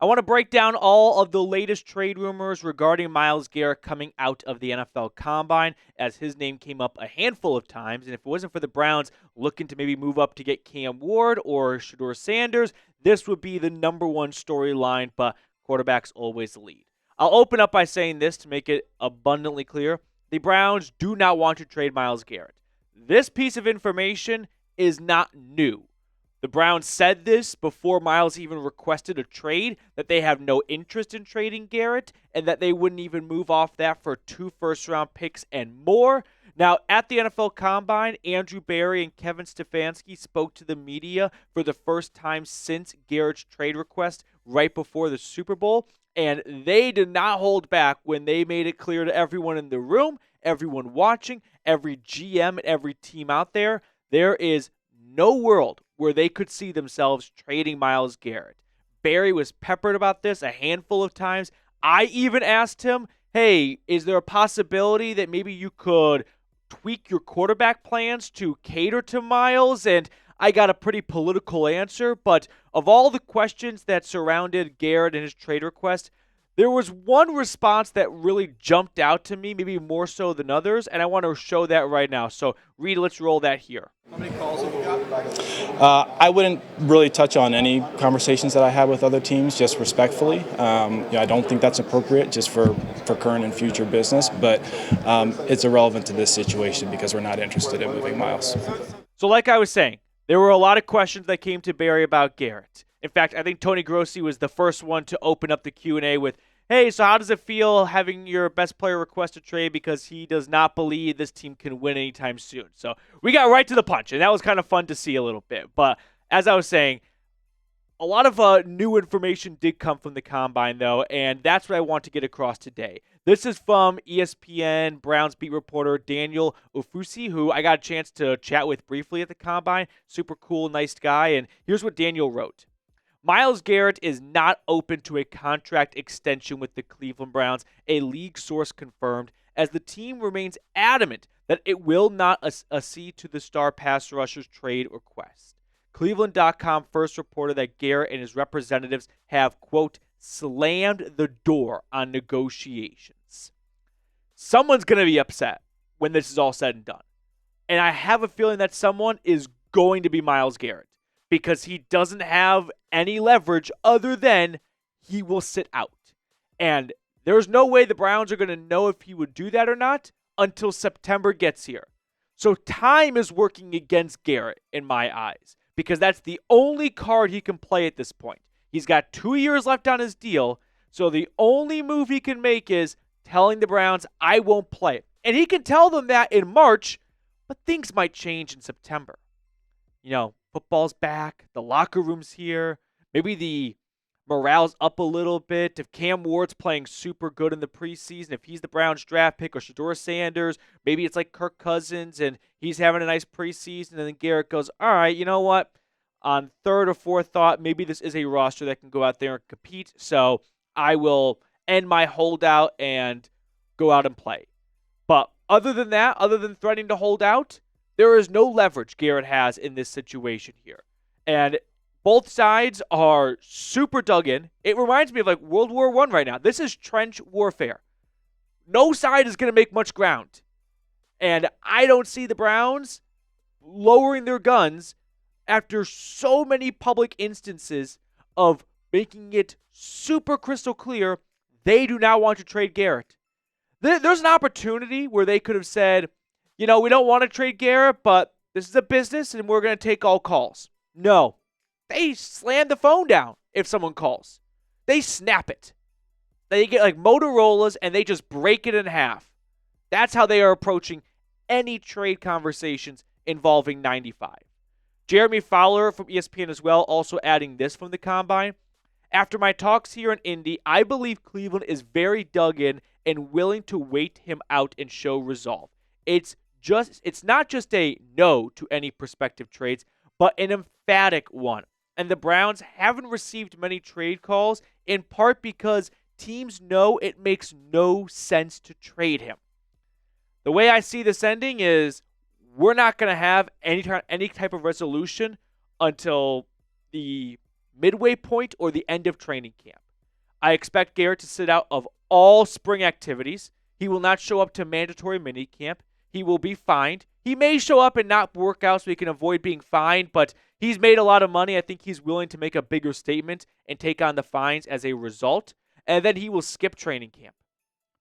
I want to break down all of the latest trade rumors regarding Myles Garrett coming out of the NFL Combine, as his name came up a handful of times. And if it wasn't for the Browns looking to maybe move up to get Cam Ward or Shedeur Sanders, this would be the number one storyline, but quarterbacks always lead. I'll open up by saying this to make it abundantly clear. The Browns do not want to trade Myles Garrett. This piece of information is not new. The Browns said this before Myles even requested a trade, that they have no interest in trading Garrett, and that they wouldn't even move off that for 2 first-round picks and more. Now, at the NFL Combine, Andrew Berry and Kevin Stefanski spoke to the media for the first time since Garrett's trade request right before the Super Bowl, and they did not hold back when they made it clear to everyone in the room, everyone watching, every GM and every team out there, there is no world where they could see themselves trading Myles Garrett. Barry was peppered about this a handful of times. I even asked him, hey, is there a possibility that maybe you could tweak your quarterback plans to cater to Myles? And I got a pretty political answer, but of all the questions that surrounded Garrett and his trade request, there was one response that really jumped out to me, maybe more so than others, and I want to show that right now. So, Reed, let's roll that here. How many calls have you got? I wouldn't really touch on any conversations that I had with other teams, just respectfully. I don't think that's appropriate just for current and future business, but it's irrelevant to this situation because we're not interested in moving Myles. So like I was saying, there were a lot of questions that came to Barry about Garrett. In fact, I think Tony Grossi was the first one to open up the Q&A with, hey, so how does it feel having your best player request a trade because he does not believe this team can win anytime soon? So we got right to the punch, and that was kind of fun to see a little bit. But as I was saying, a lot of new information did come from the Combine, though, and that's what I want to get across today. This is from ESPN Browns beat reporter Daniel Ofusi, who I got a chance to chat with briefly at the Combine. Super cool, nice guy, and here's what Daniel wrote. Myles Garrett is not open to a contract extension with the Cleveland Browns, a league source confirmed, as the team remains adamant that it will not accede to the star pass rusher's trade request. Cleveland.com first reported that Garrett and his representatives have, quote, slammed the door on negotiations. Someone's going to be upset when this is all said and done. And I have a feeling that someone is going to be Myles Garrett, because he doesn't have any leverage other than he will sit out. And there's no way the Browns are going to know if he would do that or not until September gets here. So time is working against Garrett in my eyes, because that's the only card he can play at this point. He's got 2 years left on his deal, so the only move he can make is telling the Browns, I won't play. And he can tell them that in March, but things might change in September. Football's back, the locker room's here, maybe the morale's up a little bit. If Cam Ward's playing super good in the preseason, if he's the Browns draft pick, or Shedeur Sanders, maybe it's like Kirk Cousins and he's having a nice preseason, and then Garrett goes, all right, you know what? On third or fourth thought, maybe this is a roster that can go out there and compete, so I will end my holdout and go out and play. But other than that, other than threatening to hold out, there is no leverage Garrett has in this situation here. And both sides are super dug in. It reminds me of like World War I right now. This is trench warfare. No side is going to make much ground. And I don't see the Browns lowering their guns after so many public instances of making it super crystal clear they do not want to trade Garrett. There's an opportunity where they could have said, we don't want to trade Garrett, but this is a business and we're going to take all calls. No. They slam the phone down if someone calls. They snap it. They get like Motorola's and they just break it in half. That's how they are approaching any trade conversations involving 95. Jeremy Fowler from ESPN as well, also adding this from the Combine. After my talks here in Indy, I believe Cleveland is very dug in and willing to wait him out and show resolve. It's not just a no to any prospective trades, but an emphatic one. And the Browns haven't received many trade calls, in part because teams know it makes no sense to trade him. The way I see this ending is we're not going to have any type of resolution until the midway point or the end of training camp. I expect Garrett to sit out of all spring activities. He will not show up to mandatory minicamp. He will be fined. He may show up and not work out so he can avoid being fined, but he's made a lot of money. I think he's willing to make a bigger statement and take on the fines as a result. And then he will skip training camp.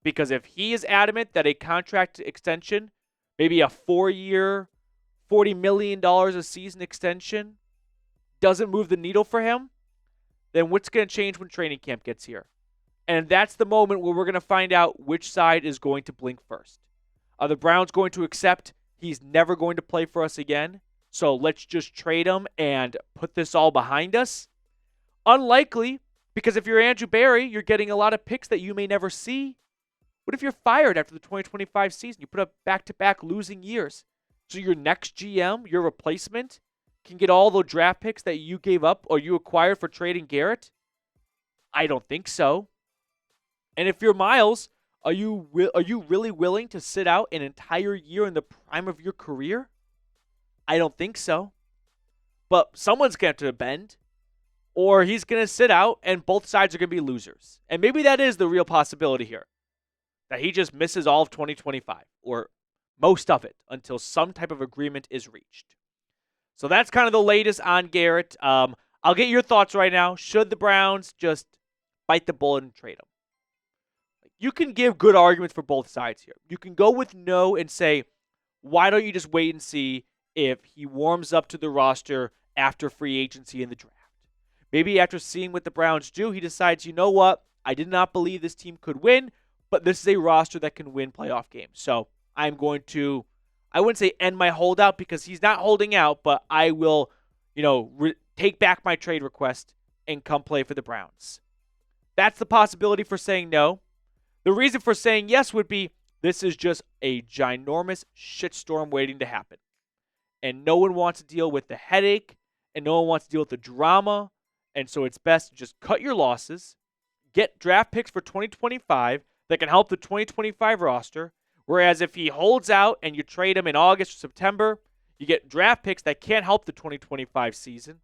Because if he is adamant that a contract extension, maybe a 4-year, $40 million a season extension, doesn't move the needle for him, then what's going to change when training camp gets here? And that's the moment where we're going to find out which side is going to blink first. Are the Browns going to accept he's never going to play for us again, so let's just trade him and put this all behind us? Unlikely, because if you're Andrew Berry, you're getting a lot of picks that you may never see. What if you're fired after the 2025 season? You put up back-to-back losing years. So your next GM, your replacement, can get all the draft picks that you gave up or you acquired for trading Garrett? I don't think so. And if you're Myles, are you really willing to sit out an entire year in the prime of your career? I don't think so. But someone's going to bend, or he's going to sit out and both sides are going to be losers. And maybe that is the real possibility here, that he just misses all of 2025 or most of it until some type of agreement is reached. So that's kind of the latest on Garrett. I'll get your thoughts right now. Should the Browns just bite the bullet and trade him? You can give good arguments for both sides here. You can go with no and say, why don't you just wait and see if he warms up to the roster after free agency in the draft? Maybe after seeing what the Browns do, he decides, you know what? I did not believe this team could win, but this is a roster that can win playoff games. So I'm going to, I wouldn't say end my holdout because he's not holding out, but I will, take back my trade request and come play for the Browns. That's the possibility for saying no. The reason for saying yes would be this is just a ginormous shitstorm waiting to happen. And no one wants to deal with the headache, and no one wants to deal with the drama. And so it's best to just cut your losses, get draft picks for 2025 that can help the 2025 roster. Whereas if he holds out and you trade him in August or September, you get draft picks that can't help the 2025 season.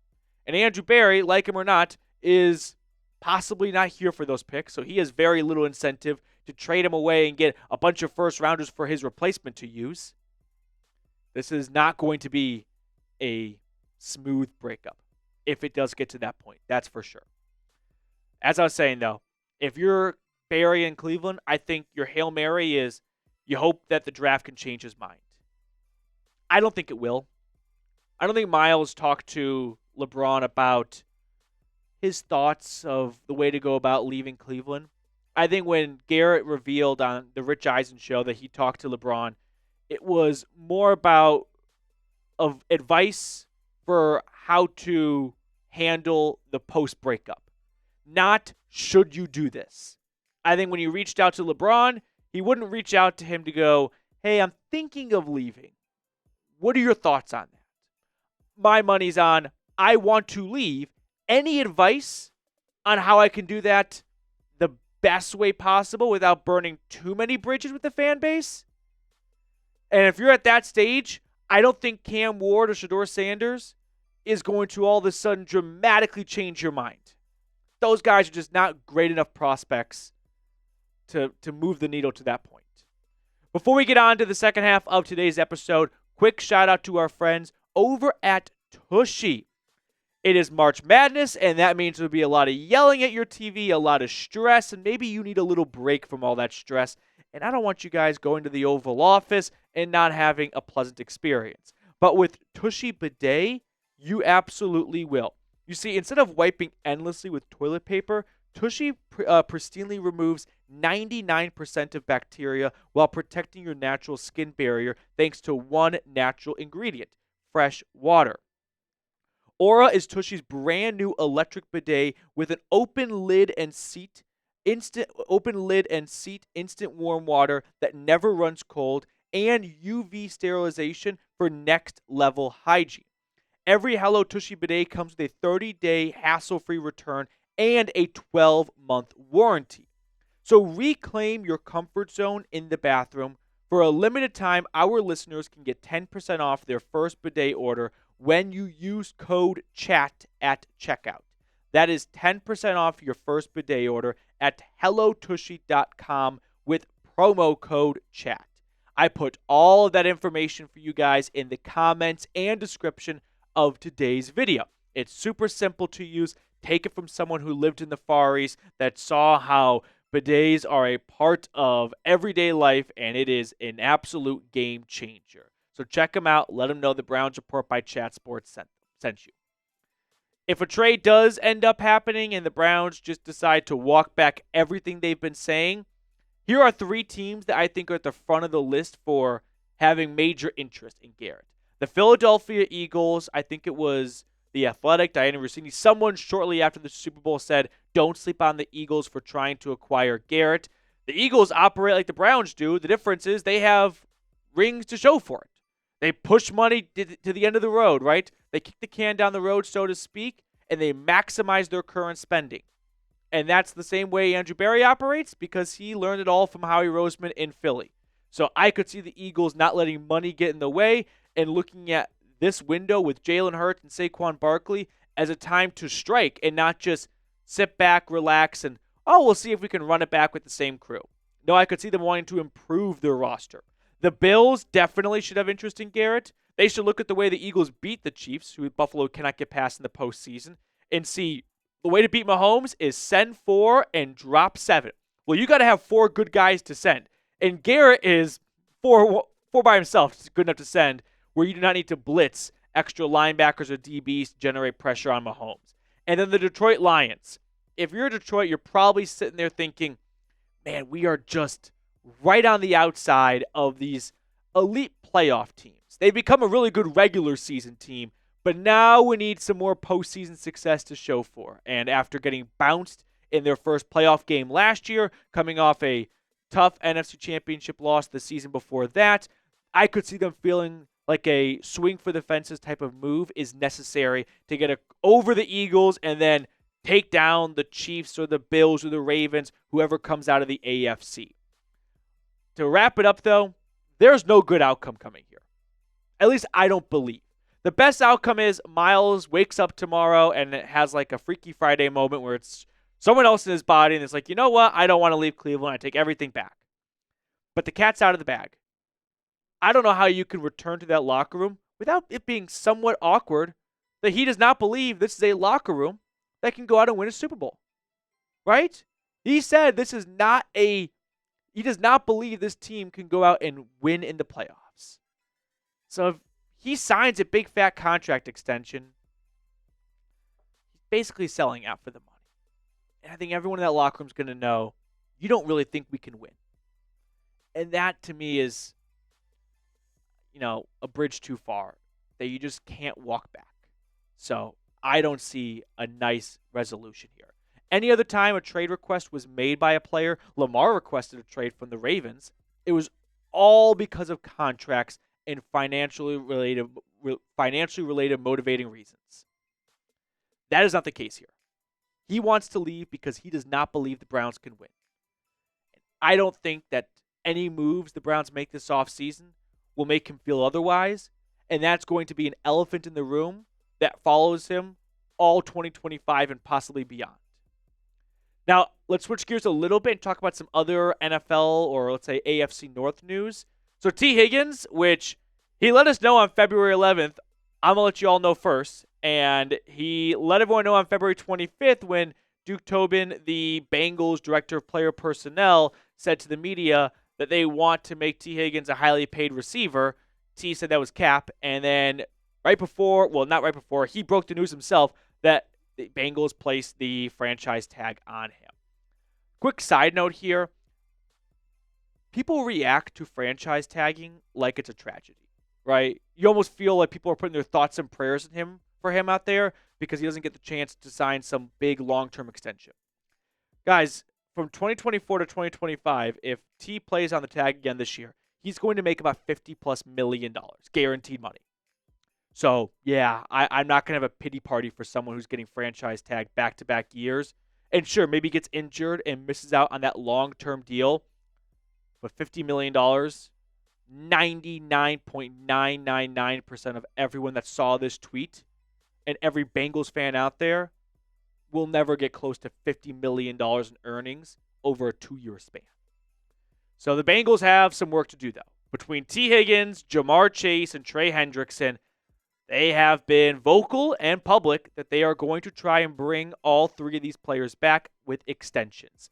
And Andrew Berry, like him or not, is possibly not here for those picks. So he has very little incentive to trade him away and get a bunch of first rounders for his replacement to use. This is not going to be a smooth breakup if it does get to that point. That's for sure. As I was saying, though, if you're Berry in Cleveland, I think your Hail Mary is you hope that the draft can change his mind. I don't think it will. I don't think Myles talked to LeBron about his thoughts of the way to go about leaving Cleveland. I think when Garrett revealed on the Rich Eisen show that he talked to LeBron, it was more about of advice for how to handle the post-breakup. Not should you do this. I think when he reached out to LeBron, he wouldn't reach out to him to go, hey, I'm thinking of leaving. What are your thoughts on that? My money's on I want to leave. Any advice on how I can do that the best way possible without burning too many bridges with the fan base? And if you're at that stage, I don't think Cam Ward or Shedeur Sanders is going to all of a sudden dramatically change your mind. Those guys are just not great enough prospects to move the needle to that point. Before we get on to the second half of today's episode, quick shout out to our friends over at Tushy. It is March Madness, and that means there'll be a lot of yelling at your TV, a lot of stress, and maybe you need a little break from all that stress. And I don't want you guys going to the Oval Office and not having a pleasant experience. But with Tushy Bidet, you absolutely will. You see, instead of wiping endlessly with toilet paper, Tushy pristinely removes 99% of bacteria while protecting your natural skin barrier thanks to one natural ingredient, fresh water. Aura is Tushy's brand new electric bidet with an open lid and seat, instant warm water that never runs cold, and UV sterilization for next level hygiene. Every Hello Tushy bidet comes with a 30-day hassle-free return and a 12-month warranty. So reclaim your comfort zone in the bathroom. For a limited time, our listeners can get 10% off their first bidet order when you use code CHAT at checkout. That is 10% off your first bidet order at hellotushy.com with promo code CHAT. I put all of that information for you guys in the comments and description of today's video. It's super simple to use. Take it from someone who lived in the Far East that saw how bidets are a part of everyday life, and it is an absolute game changer. So check them out. Let them know the Browns Report by Chat Sports sent you. If a trade does end up happening and the Browns just decide to walk back everything they've been saying, here are 3 teams that I think are at the front of the list for having major interest in Garrett. The Philadelphia Eagles, I think it was The Athletic, Diana Rossini, someone shortly after the Super Bowl said, don't sleep on the Eagles for trying to acquire Garrett. The Eagles operate like the Browns do. The difference is they have rings to show for it. They push money to the end of the road, right? They kick the can down the road, so to speak, and they maximize their current spending. And that's the same way Andrew Berry operates because he learned it all from Howie Roseman in Philly. So I could see the Eagles not letting money get in the way and looking at this window with Jalen Hurts and Saquon Barkley as a time to strike and not just sit back, relax, and, we'll see if we can run it back with the same crew. No, I could see them wanting to improve their roster. The Bills definitely should have interest in Garrett. They should look at the way the Eagles beat the Chiefs, who Buffalo cannot get past in the postseason, and see the way to beat Mahomes is send 4 and drop 7. Well, you got to have 4 good guys to send. And Garrett is 4 by himself. It's good enough to send, where you do not need to blitz extra linebackers or DBs to generate pressure on Mahomes. And then the Detroit Lions. If you're Detroit, you're probably sitting there thinking, man, we are just right on the outside of these elite playoff teams. They've become a really good regular season team, but now we need some more postseason success to show for. And after getting bounced in their first playoff game last year, coming off a tough NFC Championship loss the season before that, I could see them feeling like a swing for the fences type of move is necessary to get over the Eagles and then take down the Chiefs or the Bills or the Ravens, whoever comes out of the AFC. To wrap it up, though, there's no good outcome coming here. At least I don't believe. The best outcome is Myles wakes up tomorrow and it has like a Freaky Friday moment where it's someone else in his body and it's like, you know what? I don't want to leave Cleveland. I take everything back. But the cat's out of the bag. I don't know how you can return to that locker room without it being somewhat awkward that he does not believe this is a locker room that can go out and win a Super Bowl. Right? He said he does not believe this team can go out and win in the playoffs. So if he signs a big fat contract extension, he's basically selling out for the money. And I think everyone in that locker room is going to know, you don't really think we can win. And that to me is, a bridge too far that you just can't walk back. So I don't see a nice resolution here. Any other time a trade request was made by a player, Lamar requested a trade from the Ravens, it was all because of contracts and financially related motivating reasons. That is not the case here. He wants to leave because he does not believe the Browns can win. I don't think that any moves the Browns make this offseason will make him feel otherwise, and that's going to be an elephant in the room that follows him all 2025 and possibly beyond. Now, let's switch gears a little bit and talk about some other NFL or let's say AFC North news. So T. Higgins, which he let us know on February 11th, I'm going to let you all know first, and he let everyone know on February 25th when Duke Tobin, the Bengals director of player personnel, said to the media that they want to make T. Higgins a highly paid receiver. T said that was cap, and then not right before, he broke the news himself that the Bengals placed the franchise tag on him. Quick side note here. People react to franchise tagging like it's a tragedy, right? You almost feel like people are putting their thoughts and prayers for him out there because he doesn't get the chance to sign some big long-term extension. Guys, from 2024 to 2025, if T plays on the tag again this year, he's going to make about $50+ million, guaranteed money. So, yeah, I'm not going to have a pity party for someone who's getting franchise tagged back-to-back years. And sure, maybe gets injured and misses out on that long-term deal. But $50 million, 99.999% of everyone that saw this tweet and every Bengals fan out there will never get close to $50 million in earnings over a 2-year span. So the Bengals have some work to do, though. Between T. Higgins, Jamar Chase, and Trey Hendrickson, they have been vocal and public that they are going to try and bring all three of these players back with extensions.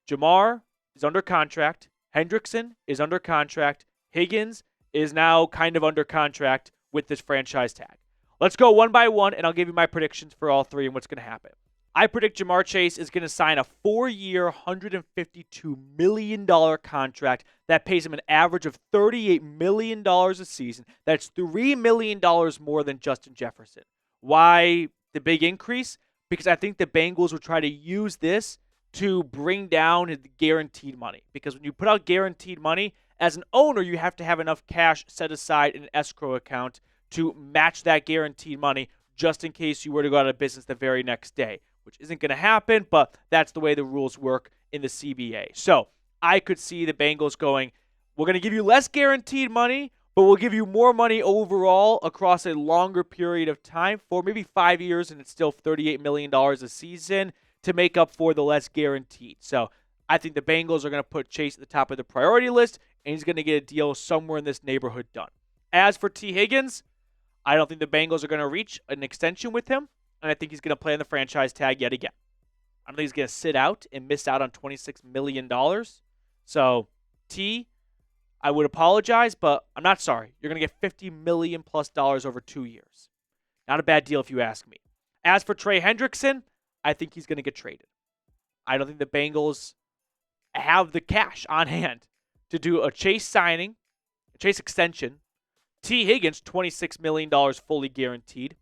Jamar is under contract. Hendrickson is under contract. Higgins is now kind of under contract with this franchise tag. Let's go one by one, and I'll give you my predictions for all three and what's going to happen. I predict Jamar Chase is going to sign a 4-year, $152 million contract that pays him an average of $38 million a season. That's $3 million more than Justin Jefferson. Why the big increase? Because I think the Bengals will try to use this to bring down the guaranteed money. Because when you put out guaranteed money, as an owner, you have to have enough cash set aside in an escrow account to match that guaranteed money just in case you were to go out of business the very next day, which isn't going to happen, but that's the way the rules work in the CBA. So I could see the Bengals going, we're going to give you less guaranteed money, but we'll give you more money overall across a longer period of time for maybe 5 years, and it's still $38 million a season to make up for the less guaranteed. So I think the Bengals are going to put Chase at the top of the priority list, and he's going to get a deal somewhere in this neighborhood done. As for T. Higgins, I don't think the Bengals are going to reach an extension with him, and I think he's going to play on the franchise tag yet again. I don't think he's going to sit out and miss out on $26 million. So, T, I would apologize, but I'm not sorry. You're going to get $50 million plus over 2 years. Not a bad deal if you ask me. As for Trey Hendrickson, I think he's going to get traded. I don't think the Bengals have the cash on hand to do a Chase signing, a Chase extension, T. Higgins, $26 million fully guaranteed,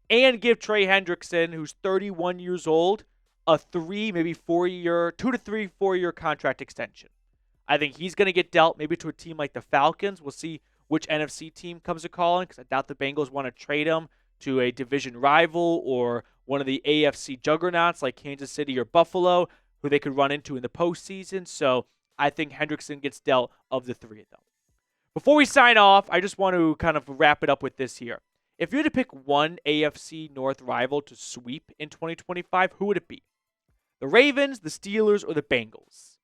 and give Trey Hendrickson, who's 31 years old, a 2 to 3 4-year contract extension. I think he's going to get dealt maybe to a team like the Falcons. We'll see which NFC team comes a calling, because I doubt the Bengals want to trade him to a division rival or one of the AFC juggernauts like Kansas City or Buffalo, who they could run into in the postseason. So I think Hendrickson gets dealt of the three of them. Before we sign off, I just want to kind of wrap it up with this here. If you had to pick one AFC North rival to sweep in 2025, who would it be? The Ravens, the Steelers, or the Bengals?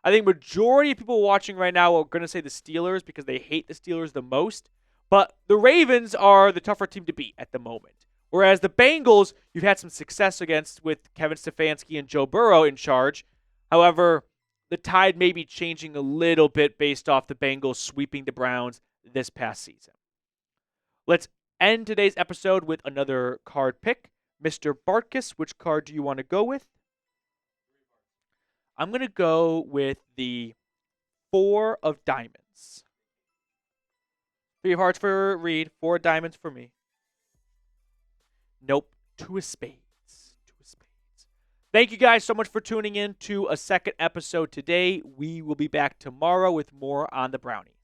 I think majority of people watching right now are going to say the Steelers because they hate the Steelers the most. But the Ravens are the tougher team to beat at the moment. Whereas the Bengals, you've had some success against with Kevin Stefanski and Joe Burrow in charge. However, the tide may be changing a little bit based off the Bengals sweeping the Browns this past season. Let's end today's episode with another card pick. Mr. Bartkus, which card do you want to go with? I'm going to go with the 4 of diamonds. 3 of hearts for Reed, 4 diamonds for me. Nope, 2 of spades. 2 of spades. Thank you guys so much for tuning in to a second episode today. We will be back tomorrow with more on the Brownie.